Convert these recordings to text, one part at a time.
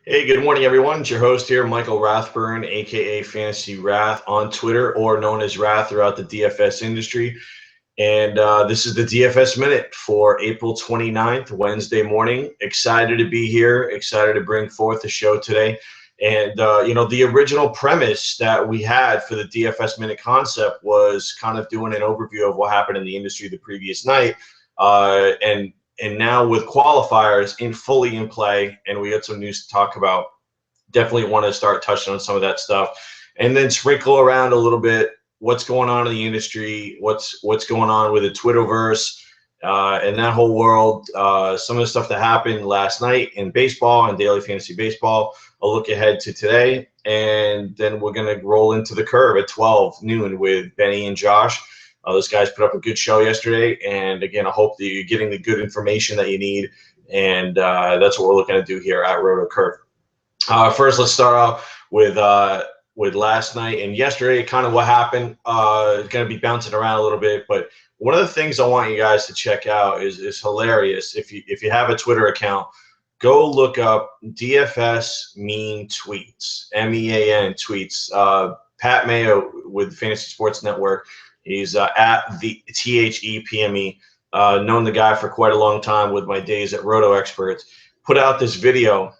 Hey, good morning, everyone. It's your host here, Michael Rathburn, aka Fantasy Rath on Twitter, or known as Rath throughout the DFS industry. And this is the DFS Minute for April 29th, Wednesday morning. Excited to be here, excited to bring forth the show today. And, the original premise that we had for the DFS Minute concept was kind of doing an overview of what happened in the industry the previous night. And now with qualifiers fully in play, and we got some news to talk about, definitely want to start touching on some of that stuff, and then sprinkle around a little bit what's going on in the industry, what's going on with the Twitterverse, and that whole world. Some of the stuff that happened last night in baseball and daily fantasy baseball. A look ahead to today, and then we're gonna roll into the curve at 12 noon with Benny and Josh. Those guys put up a good show yesterday, and again, I hope that you're getting the good information that you need, and that's what we're looking to do here at Roto Curve. First, let's start off with last night and yesterday, kind of what happened. It's going to be bouncing around a little bit, but one of the things I want you guys to check out is hilarious. If you have a Twitter account, go look up DFS Mean Tweets, MEAN tweets. Pat Mayo with Fantasy Sports Network. He's at the THEPME. Known the guy for quite a long time with my days at Roto Experts. Put out this video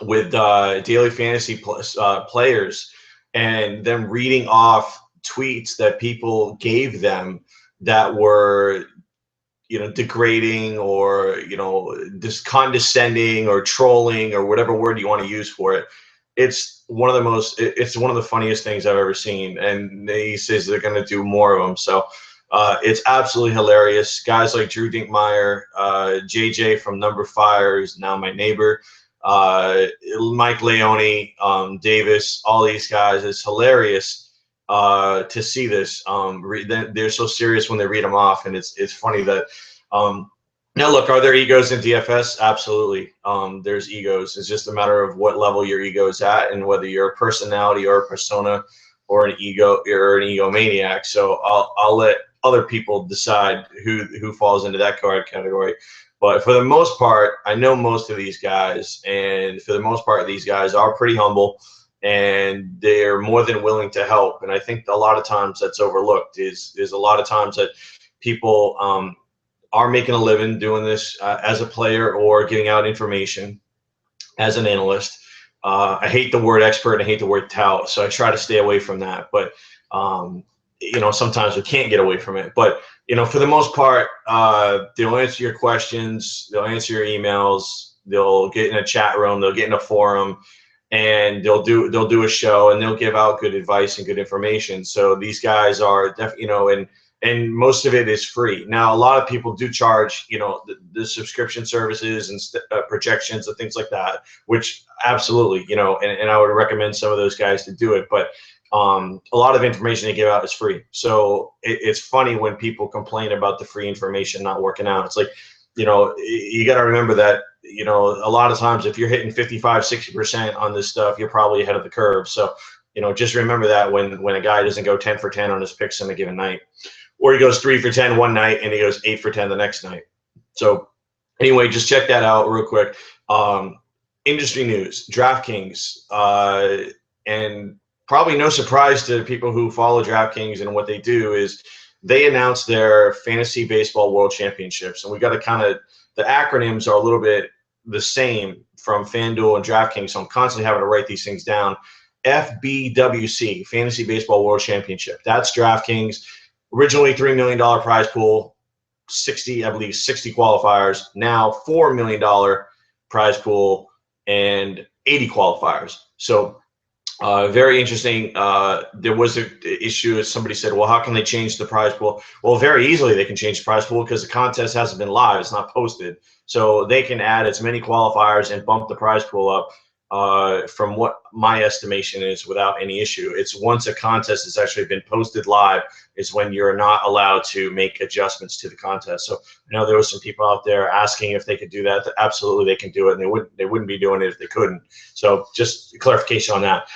with daily fantasy players and them reading off tweets that people gave them that were, degrading or, just condescending or trolling or whatever word you want to use for it. It's one of the funniest things I've ever seen. And he says they're going to do more of them. So it's absolutely hilarious. Guys like Drew Dinkmeyer, JJ from Number Fire is now my neighbor. Mike Leone, Davis, all these guys. It's hilarious to see this. They're so serious when they read them off, and it's funny that. Now, look, are there egos in DFS? Absolutely. There's egos. It's just a matter of what level your ego is at, and whether you're a personality or a persona or an ego or an egomaniac. So I'll let other people decide who falls into that category. But for the most part, I know most of these guys, and for the most part, these guys are pretty humble, and they're more than willing to help. And I think a lot of times that's overlooked. Is a lot of times that people are making a living doing this as a player or getting out information as an analyst. I hate the word expert. I hate the word tout, so I try to stay away from that. But sometimes we can't get away from it. But for the most part, they'll answer your questions, they'll answer your emails, they'll get in a chat room, they'll get in a forum, and they'll do a show, and they'll give out good advice and good information. So these guys are definitely, and most of it is free. Now, a lot of people do charge, the subscription services and projections and things like that, which absolutely, and I would recommend some of those guys to do it. But a lot of information they give out is free. So it's funny when people complain about the free information not working out. It's like, you got to remember that, a lot of times if you're hitting 55, 60% on this stuff, you're probably ahead of the curve. So, just remember that when a guy doesn't go 10 for 10 on his picks in a given night, or he goes 3 for 10 one night and he goes 8 for 10 the next night. So anyway, just check that out real quick. Industry news, DraftKings, and probably no surprise to people who follow DraftKings and what they do is they announced their Fantasy Baseball World Championships. And we got to the acronyms are a little bit the same from FanDuel and DraftKings, so I'm constantly having to write these things down. FBWC, Fantasy Baseball World Championship. That's DraftKings. Originally $3 million prize pool, 60 qualifiers. Now $4 million prize pool and 80 qualifiers. So very interesting. There was an issue as somebody said, well, how can they change the prize pool? Well, very easily they can change the prize pool because the contest hasn't been live. It's not posted. So they can add as many qualifiers and bump the prize pool up from what my estimation is without any issue. It's once a contest has actually been posted live is when you're not allowed to make adjustments to the contest. So I know there were some people out there asking if they could do that. Absolutely, they can do it, and they wouldn't be doing it if they couldn't. So just clarification on that.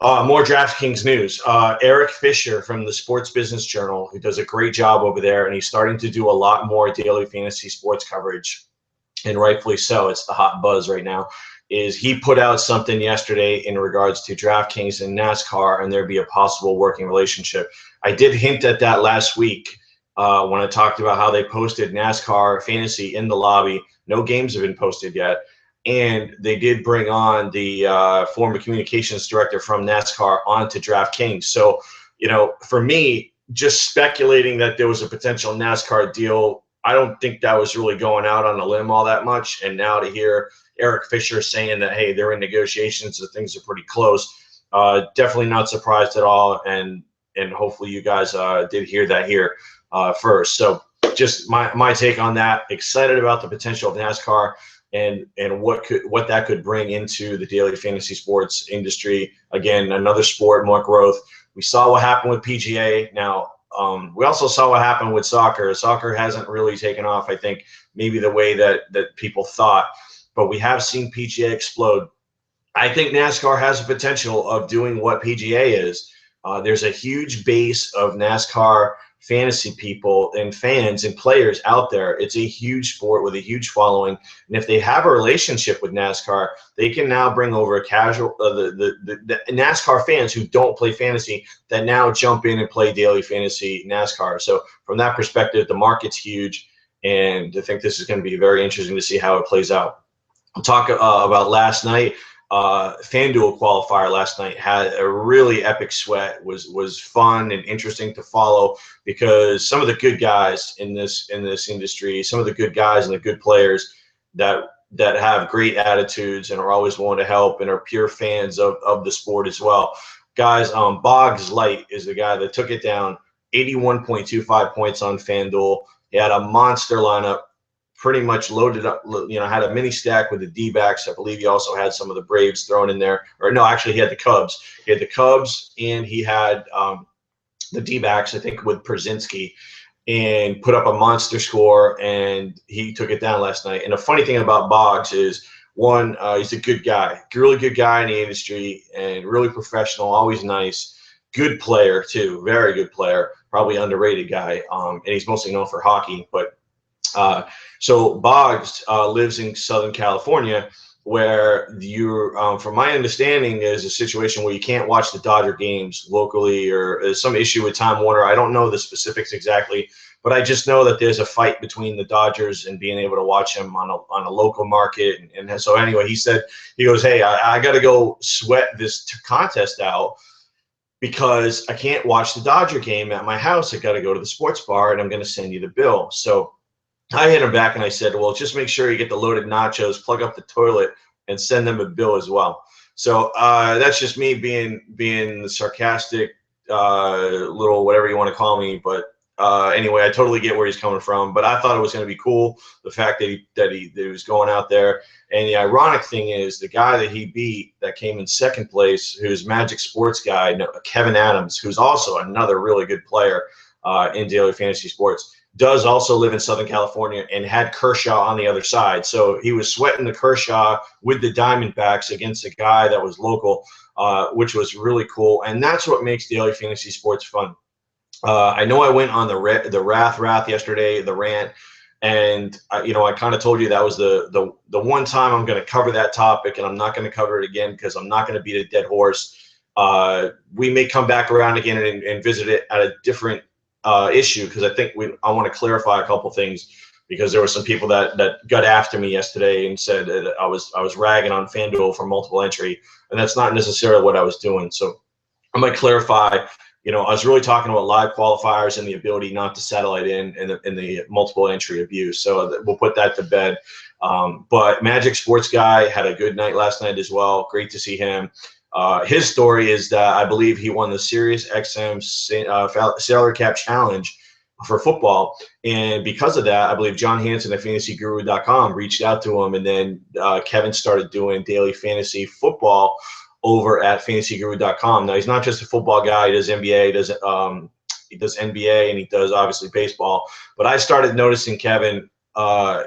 More DraftKings news. Eric Fisher from the Sports Business Journal, who does a great job over there, and he's starting to do a lot more daily fantasy sports coverage, and rightfully so. It's the hot buzz right now. is he put out something yesterday in regards to DraftKings and NASCAR, and there'd be a possible working relationship. I did hint at that last week when I talked about how they posted NASCAR fantasy in the lobby. No games have been posted yet. And they did bring on the former communications director from NASCAR onto DraftKings. So, for me, just speculating that there was a potential NASCAR deal, I don't think that was really going out on a limb all that much. And now to hear Eric Fisher saying that, hey, they're in negotiations, so things are pretty close, definitely not surprised at all. And hopefully you guys did hear that here first. So just my take on that. Excited about the potential of NASCAR and what that could bring into the daily fantasy sports industry. Again, another sport, more growth. We saw what happened with PGA. Now, we also saw what happened with soccer. Soccer hasn't really taken off, I think, maybe the way that people thought. But we have seen PGA explode. I think NASCAR has the potential of doing what PGA is. There's a huge base of NASCAR fantasy people and fans and players out there. It's a huge sport with a huge following, and if they have a relationship with NASCAR, they can now bring over a casual the NASCAR fans who don't play fantasy that now jump in and play daily fantasy NASCAR. So from that perspective, the market's huge, and I think this is going to be very interesting to see how it plays out. I'll talk about last night. FanDuel qualifier last night had a really epic sweat. Was fun and interesting to follow because some of the good guys in this industry, some of the good guys and the good players that have great attitudes and are always willing to help and are pure fans of the sport as well. Guys, Boggs Light is the guy that took it down, 81.25 points on FanDuel. He had a monster lineup. Pretty much loaded up, had a mini stack with the D-backs. I believe he also had some of the Braves thrown in there. Or no, actually he had the Cubs. He had the Cubs and he had the D-backs, I think, with Przinski, and put up a monster score, and he took it down last night. And the funny thing about Boggs is, one, he's a good guy, really good guy in the industry and really professional, always nice, good player too, very good player, probably underrated guy. And he's mostly known for hockey, but so Boggs lives in Southern California, where from my understanding, is a situation where you can't watch the Dodger games locally, or there's some issue with Time Warner. I don't know the specifics exactly, but I just know that there's a fight between the Dodgers and being able to watch them on a local market. And so anyway, he goes, hey, I got to go sweat this contest out because I can't watch the Dodger game at my house. I got to go to the sports bar, and I'm going to send you the bill. So I hit him back and I said, well, just make sure you get the loaded nachos, plug up the toilet, and send them a bill as well. So that's just me being sarcastic, little whatever you want to call me. But anyway, I totally get where he's coming from. But I thought it was going to be cool, the fact that he was going out there. And the ironic thing is, the guy that he beat that came in second place, who's Magic Sports guy, Kevin Adams, who's also another really good player in daily fantasy sports, does also live in Southern California and had Kershaw on the other side. So he was sweating the Kershaw with the Diamondbacks against a guy that was local, which was really cool. And that's what makes daily fantasy sports fun. I know I went on the Rath yesterday, the rant, and I kind of told you that was the one time I'm going to cover that topic, and I'm not going to cover it again because I'm not going to beat a dead horse. We may come back around again and visit it at a different issue, because I think I want to clarify a couple things, because there were some people that got after me yesterday and said that I was ragging on FanDuel for multiple entry, and that's not necessarily what I was doing. So I might clarify. I was really talking about live qualifiers and the ability not to satellite in the multiple entry abuse. So we'll put that to bed. But Magic Sports guy had a good night last night as well. Great to see him. His story is that I believe he won the Sirius XM salary cap challenge for football. And because of that, I believe John Hansen at fantasyguru.com reached out to him. And then Kevin started doing daily fantasy football over at fantasyguru.com. Now, he's not just a football guy. He does NBA, he does NBA, and he does obviously baseball. But I started noticing Kevin,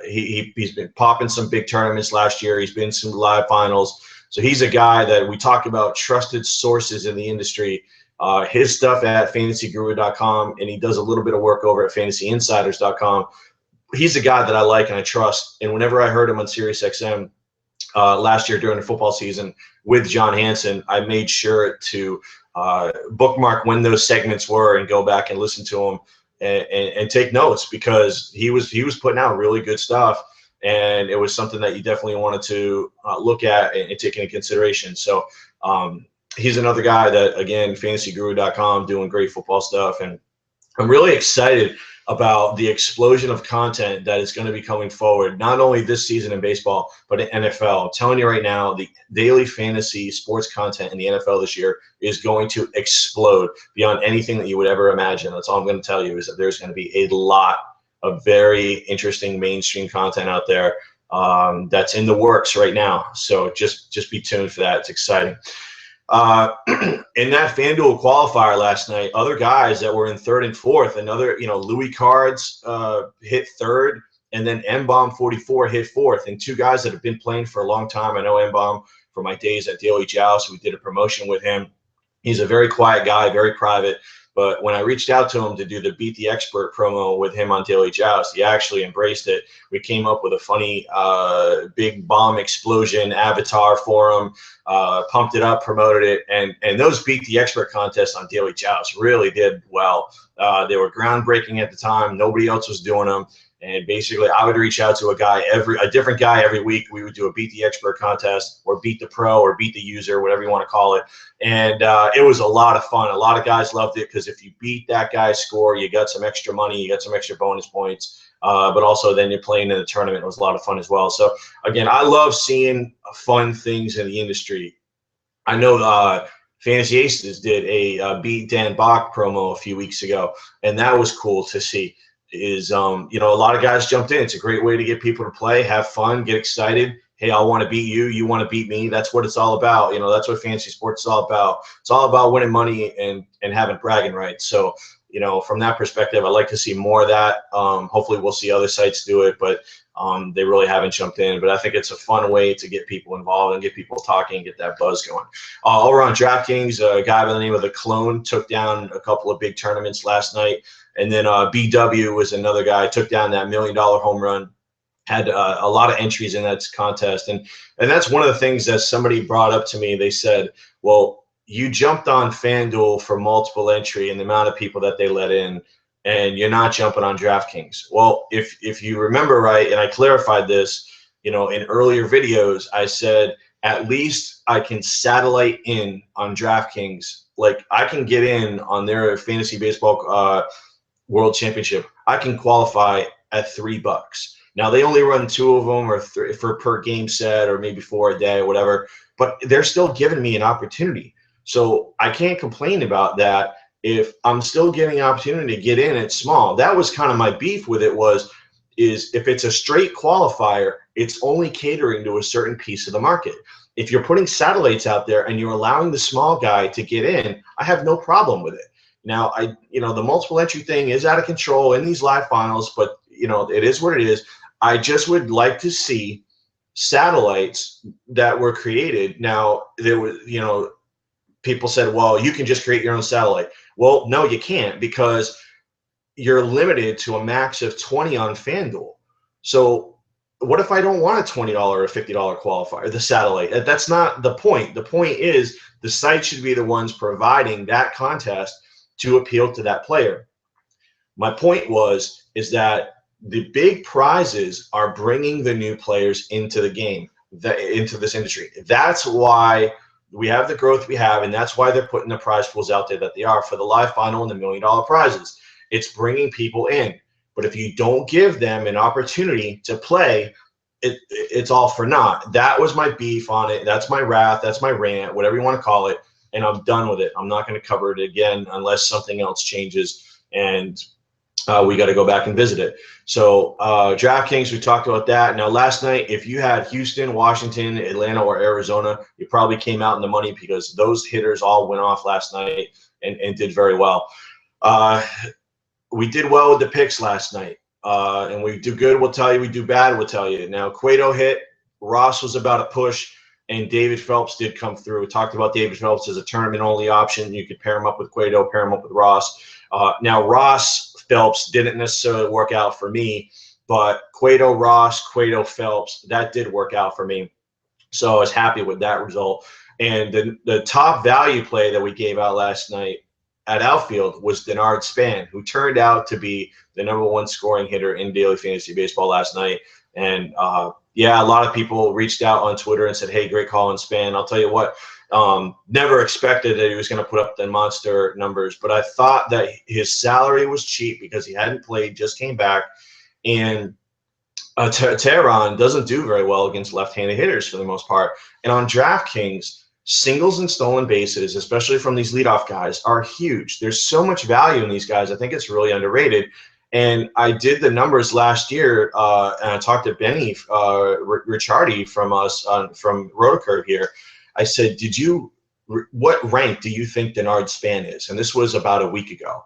he's been popping some big tournaments last year. He's been in some live finals. So he's a guy that we talk about, trusted sources in the industry. His stuff at fantasyguru.com, and he does a little bit of work over at fantasyinsiders.com. He's a guy that I like and I trust. And whenever I heard him on SiriusXM, last year during the football season with John Hansen, I made sure to bookmark when those segments were and go back and listen to them and take notes, because he was putting out really good stuff, and it was something that you definitely wanted to look at and take into consideration. So he's another guy that, again, fantasyguru.com, doing great football stuff, and I'm really excited about the explosion of content that is going to be coming forward, not only this season in baseball, but in NFL. I'm telling you right now, the daily fantasy sports content in the NFL this year is going to explode beyond anything that you would ever imagine. That's all I'm going to tell you, is that there's going to be a lot of very interesting mainstream content out there that's in the works right now. So just be tuned for that. It's exciting. In that FanDuel qualifier last night, other guys that were in third and fourth, another, Louis Cards hit third, and then M-Bomb 44 hit fourth, and two guys that have been playing for a long time. I know M-Bomb from my days at Daily Joust. We did a promotion with him. He's a very quiet guy, very private. But when I reached out to him to do the Beat the Expert promo with him on Daily Joust, he actually embraced it. We came up with a funny big bomb explosion avatar for him, pumped it up, promoted it. And those Beat the Expert contests on Daily Joust really did well. They were groundbreaking at the time. Nobody else was doing them. And basically, I would reach out to a different guy every week. We would do a Beat the Expert contest, or Beat the Pro, or Beat the User, whatever you want to call it. And it was a lot of fun. A lot of guys loved it, because if you beat that guy's score, you got some extra money, you got some extra bonus points. But also then you're playing in the tournament. It was a lot of fun as well. So again, I love seeing fun things in the industry. I know Fantasy Aces did a Beat Dan Bach promo a few weeks ago, and that was cool to see. A lot of guys jumped in. It's a great way to get people to play, have fun, get excited. Hey, I want to beat you. You want to beat me. That's what it's all about. That's what fantasy sports is all about. It's all about winning money and having bragging rights. So, from that perspective, I'd like to see more of that. Hopefully we'll see other sites do it, but they really haven't jumped in. But I think it's a fun way to get people involved and get people talking and get that buzz going. Over on DraftKings, a guy by the name of The Clone took down a couple of big tournaments last night. And then BW was another guy, took down that $1 million home run, had a lot of entries in that contest. And that's one of the things that somebody brought up to me. They said, well, you jumped on FanDuel for multiple entry and the amount of people that they let in, and you're not jumping on DraftKings. Well, if you remember right, and I clarified this, in earlier videos, I said, at least I can satellite in on DraftKings. Like, I can get in on their fantasy baseball World Championship. I can qualify at $3. Now, they only run 2 of them, or 3 for per game set, or maybe 4 a day or whatever, but they're still giving me an opportunity. So I can't complain about that if I'm still getting an opportunity to get in at small. That was kind of my beef with it, is if it's a straight qualifier, it's only catering to a certain piece of the market. If you're putting satellites out there and you're allowing the small guy to get in, I have no problem with it. Now, the multiple entry thing is out of control in these live finals, but, it is what it is. I just would like to see satellites that were created. Now, there was, people said, well, you can just create your own satellite. Well, no, you can't, because you're limited to a max of 20 on FanDuel. So what if I don't want a $20 or $50 qualifier, the satellite? That's not the point. The point is the site should be the ones providing that contest to appeal to that player. My point is that the big prizes are bringing the new players into the game, into this industry. That's why we have the growth we have, and that's why they're putting the prize pools out there that they are for the live final and the $1 million prizes. It's bringing people in. But if you don't give them an opportunity to play, it's all for naught. That was my beef on it. That's my wrath. That's my rant, whatever you want to call it. And I'm done with it. I'm not going to cover it again unless something else changes and we got to go back and visit it. So DraftKings, we talked about that. Now, last night, if you had Houston, Washington, Atlanta, or Arizona, you probably came out in the money, because those hitters all went off last night and did very well. We did well with the picks last night. And we do good, we'll tell you. We do bad, we'll tell you. Now, Cueto hit. Ross was about a push. And David Phelps did come through. We talked about David Phelps as a tournament-only option. You could pair him up with Cueto, pair him up with Ross. Now, Ross Phelps didn't necessarily work out for me, but Cueto Ross, Cueto Phelps, that did work out for me. So I was happy with that result. And the top value play that we gave out last night at outfield was Denard Span, who turned out to be the #1 scoring hitter in daily fantasy baseball last night. And yeah, a lot of people reached out on Twitter and said, "Hey, great call on Span." I'll tell you what, never expected that he was going to put up the monster numbers, but I thought that his salary was cheap because he hadn't played, just came back, and Tehran doesn't do very well against left-handed hitters for the most part. And on DraftKings, singles and stolen bases, especially from these leadoff guys, are huge. There's so much value in these guys. I think it's really underrated. And I did the numbers last year, and I talked to Benny Ricciardi from us from Rotocurve here. I said, what rank do you think Denard Span is? And this was about a week ago.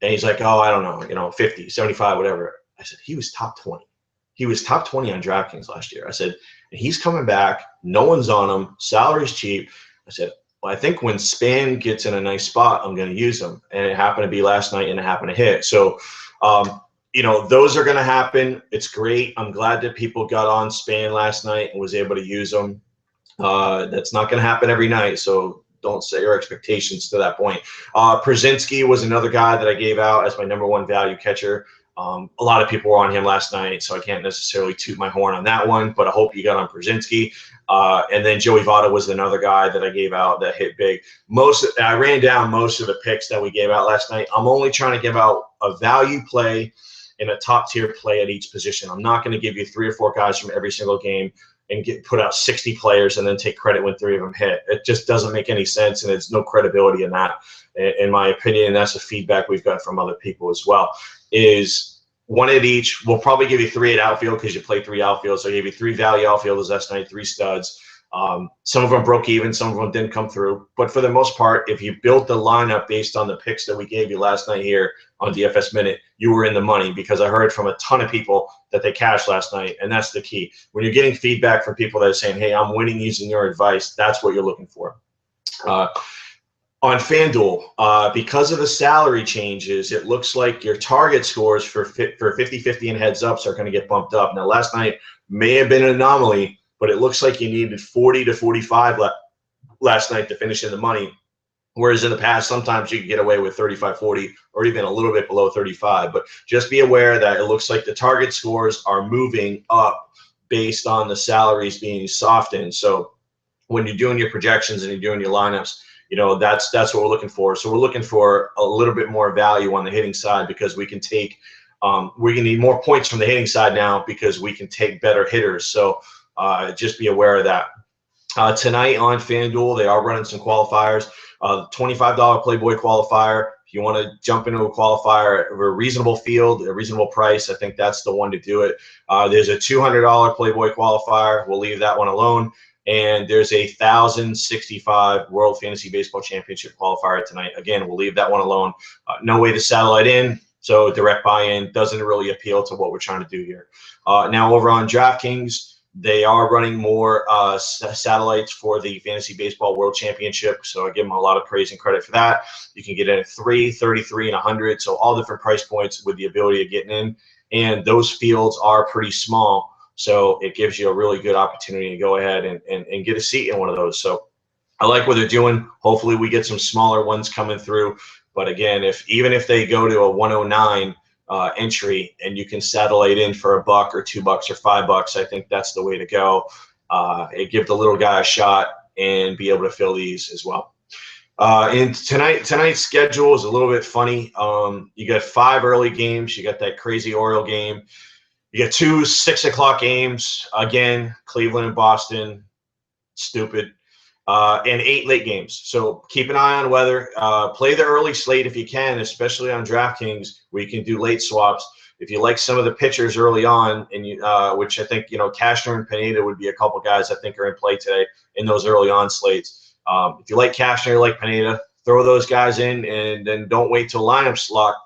And he's like, oh, I don't know, 50, 75, whatever. I said, he was top 20. He was top 20 on DraftKings last year. I said, he's coming back. No one's on him. Salary's cheap. I said, well, I think when Span gets in a nice spot, I'm going to use him. And it happened to be last night, and it happened to hit. So, those are going to happen. It's great. I'm glad that people got on Span last night and was able to use them. That's not going to happen every night. So don't set your expectations to that point. Przinski was another guy that I gave out as my #1 value catcher. A lot of people were on him last night, so I can't necessarily toot my horn on that one, but I hope you got on Przinski. And then Joey Votto was another guy that I gave out that hit big. I ran down most of the picks that we gave out last night. I'm only trying to give out a value play and a top-tier play at each position. I'm not going to give you 3 or 4 guys from every single game and put out 60 players and then take credit when 3 of them hit. It just doesn't make any sense, and there's no credibility in that, in my opinion, and that's the feedback we've got from other people as well. Is 1 at each. We'll probably give you 3 at outfield because you play 3 outfield. So I gave you 3 value outfielders last night, 3 studs. Some of them broke even, some of them didn't come through. But for the most part, if you built the lineup based on the picks that we gave you last night here on DFS Minute, you were in the money, because I heard from a ton of people that they cashed last night, and that's the key. When you're getting feedback from people that are saying, hey, I'm winning using your advice, that's what you're looking for. On FanDuel, because of the salary changes, it looks like your target scores for 50-50 and heads-ups are going to get bumped up. Now, last night may have been an anomaly, but it looks like you needed 40 to 45 last night to finish in the money, whereas in the past, sometimes you could get away with 35, 40, or even a little bit below 35. But just be aware that it looks like the target scores are moving up based on the salaries being softened. So when you're doing your projections and you're doing your lineups, that's what we're looking for. So we're looking for a little bit more value on the hitting side, because we can take we're going to need more points from the hitting side now, because we can take better hitters. So just be aware of that. Tonight on FanDuel, they are running some qualifiers. $25 Playboy qualifier. If you want to jump into a qualifier of a reasonable field, a reasonable price, I think that's the one to do it. There's a $200 Playboy qualifier. We'll leave that one alone. And there's a 1,065 World Fantasy Baseball Championship qualifier tonight. Again, we'll leave that one alone. No way to satellite in, so direct buy-in doesn't really appeal to what we're trying to do here. Now over on DraftKings, they are running more satellites for the Fantasy Baseball World Championship, so I give them a lot of praise and credit for that. You can get in at 3, 33, and 100, so all different price points with the ability of getting in. And those fields are pretty small, so it gives you a really good opportunity to go ahead and get a seat in one of those. So I like what they're doing. Hopefully we get some smaller ones coming through. But again, even if they go to a 109 entry and you can satellite in for $1 or $2 or $5, I think that's the way to go. It give the little guy a shot and be able to fill these as well. And tonight's schedule is a little bit funny. You got 5 early games. You got that crazy Oriole game. You got 2 6:00 games. Again, Cleveland and Boston. Stupid. And 8 late games. So keep an eye on weather. Play the early slate if you can, especially on DraftKings, where you can do late swaps. If you like some of the pitchers early on, and which I think, Cashner and Pineda would be a couple guys I think are in play today in those early on slates. If you like Cashner, you like Pineda, throw those guys in, and then don't wait till lineups lock.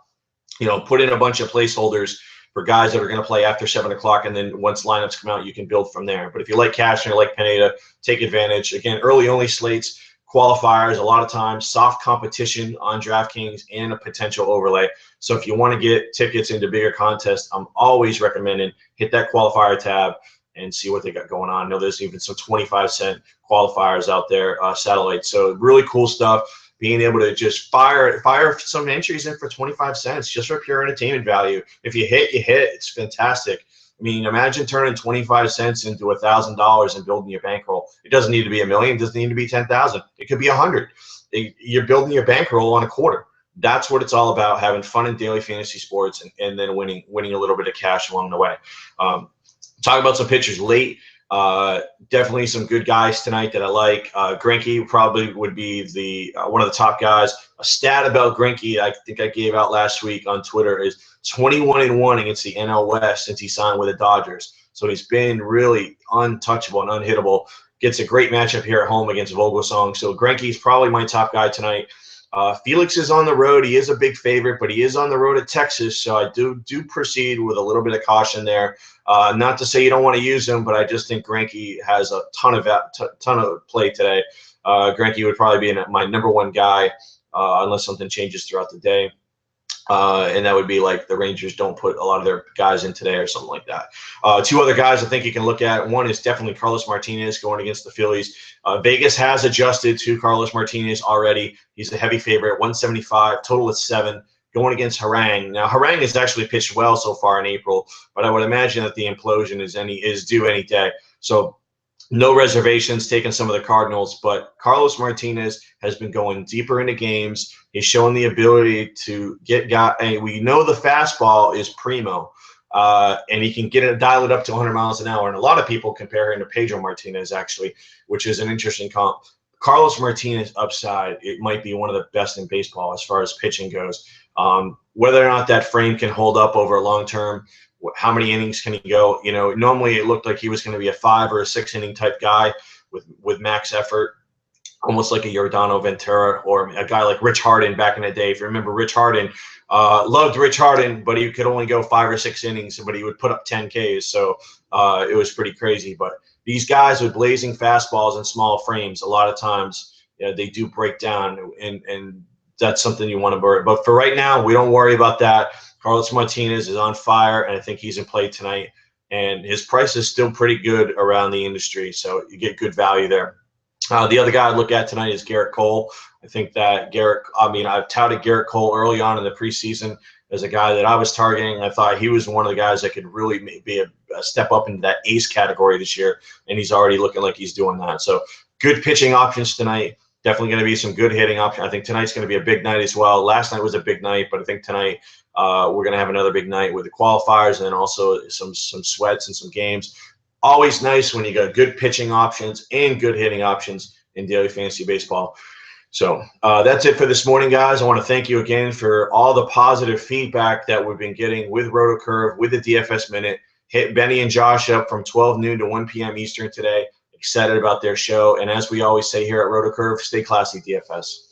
Put in a bunch of placeholders for guys that are going to play after 7 o'clock, and then once lineups come out, you can build from there. But if you like Cashner, like Pineda, take advantage. Again, early-only slates, qualifiers, a lot of times, soft competition on DraftKings, and a potential overlay. So if you want to get tickets into bigger contests, I'm always recommending hit that qualifier tab and see what they got going on. I know there's even some 25-cent qualifiers out there, satellites. So really cool stuff. Being able to just fire some entries in for 25 cents just for pure entertainment value. If you hit, you hit. It's fantastic. I mean, imagine turning 25 cents into $1,000 and building your bankroll. It doesn't need to be $1 million. It doesn't need to be 10,000. It could be 100. You're building your bankroll on a quarter. That's what it's all about, having fun in daily fantasy sports and then winning a little bit of cash along the way. Talk about some pitchers late. Definitely some good guys tonight that I like. Greinke probably would be the one of the top guys. A stat about Greinke I think I gave out last week on Twitter is 21-1 against the NL West since he signed with the Dodgers. So he's been really untouchable and unhittable. Gets a great matchup here at home against Vogelsong. So Greinke's probably my top guy tonight. Felix is on the road. He is a big favorite, but he is on the road at Texas, so I do proceed with a little bit of caution there. Not to say you don't want to use him, but I just think Greinke has a ton of play today. Greinke would probably be my number one guy unless something changes throughout the day. And that would be like the Rangers don't put a lot of their guys in today or something like that. Two other guys I think you can look at. One is definitely Carlos Martinez going against the Phillies. Vegas has adjusted to Carlos Martinez already. He's a heavy favorite, 175, total is 7, going against Harang. Now, Harang has actually pitched well so far in April, but I would imagine that the implosion is due any day. So no reservations, taking some of the Cardinals, but Carlos Martinez has been going deeper into games. He's shown the ability to get guys. We know the fastball is primo, and he can dial it up to 100 miles an hour. And a lot of people compare him to Pedro Martinez, actually, which is an interesting comp. Carlos Martinez upside, it might be one of the best in baseball as far as pitching goes. Whether or not that frame can hold up over a long term, how many innings can he go? You know, normally it looked like he was going to be a 5 or a 6 inning type guy with max effort, almost like a Yordano Ventura or a guy like Rich Harden back in the day. If you remember Rich Harden, loved Rich Harden, but he could only go 5 or 6 innings, but he would put up 10 Ks. So it was pretty crazy. But these guys with blazing fastballs and small frames, a lot of times they do break down, and that's something you want to worry. But for right now, we don't worry about that. Carlos Martinez is on fire, and I think he's in play tonight. And his price is still pretty good around the industry, so you get good value there. The other guy I look at tonight is Garrett Cole. I think that I've touted Garrett Cole early on in the preseason as a guy that I was targeting. I thought he was one of the guys that could really be a step up into that ace category this year, and he's already looking like he's doing that. So good pitching options tonight. Definitely going to be some good hitting options. I think tonight's going to be a big night as well. Last night was a big night, but I think tonight we're going to have another big night with the qualifiers and then also some sweats and some games. Always nice when you got good pitching options and good hitting options in daily fantasy baseball. So that's it for this morning, guys. I want to thank you again for all the positive feedback that we've been getting with RotoCurve, with the DFS Minute. Hit Benny and Josh up from 12 noon to 1 p.m. Eastern today. Excited about their show. And as we always say here at RotoCurve, stay classy, DFS.